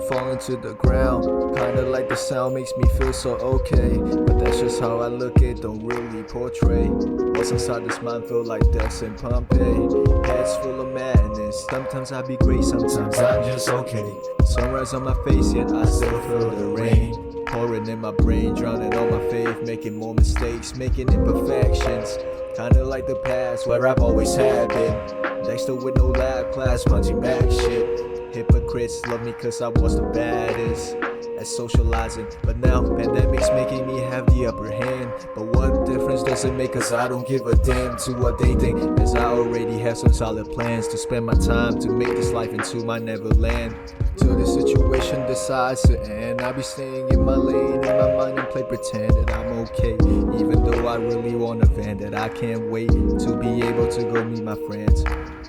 falling to the ground. Kinda like the sound makes me feel so okay, but that's just how I look it, don't really portray what's inside this mind. Feel like Dexter and Pompeii, heads full of madness. Sometimes I be great, sometimes I'm just okay. Sunrise on my face, yet I still feel the rain pouring in my brain, drowning all my faith, making more mistakes, making imperfections. Kinda like the past where I've always had been. Dexter with no lab class, punching back shit. Hypocrites love me cause I was the baddest at socializing, but now pandemic's making me have the upper hand. But what difference does it make, cause I don't give a damn to what they think, as I already have some solid plans to spend my time to make this life into my neverland. Till the situation decides to end, I'll be staying in my lane, in my mind, and play pretend that I'm okay, even though I really want a van that I can't wait to be able to go meet my friends.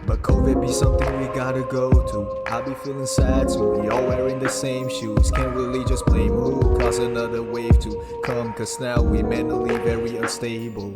But COVID be something we gotta go to. I be feeling sad too, we all wearing the same shoes. Can't really just blame who caused another wave to come, cause now we mentally very unstable.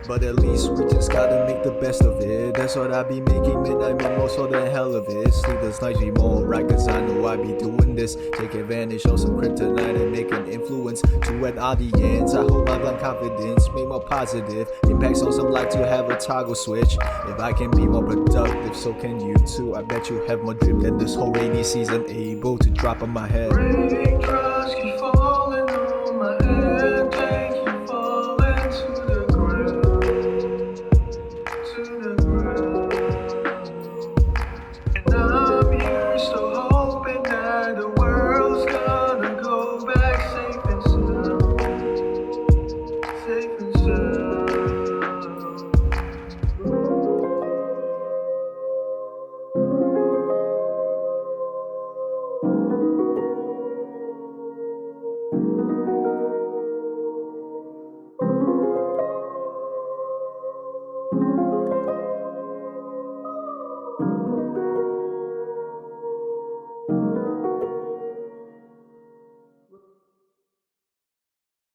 But at least we just gotta make the best of it. That's what I be making midnight memos for the hell of it. Sleepless nights be more right, cause I know I be doing this. Take advantage of some kryptonite and make an influence to an audience. I hope my blind confidence make more positive impacts on some, like to have a toggle switch. If I can be more productive, so can you too. I bet you have more drip than this whole rainy season able to drop on my head. Raindrops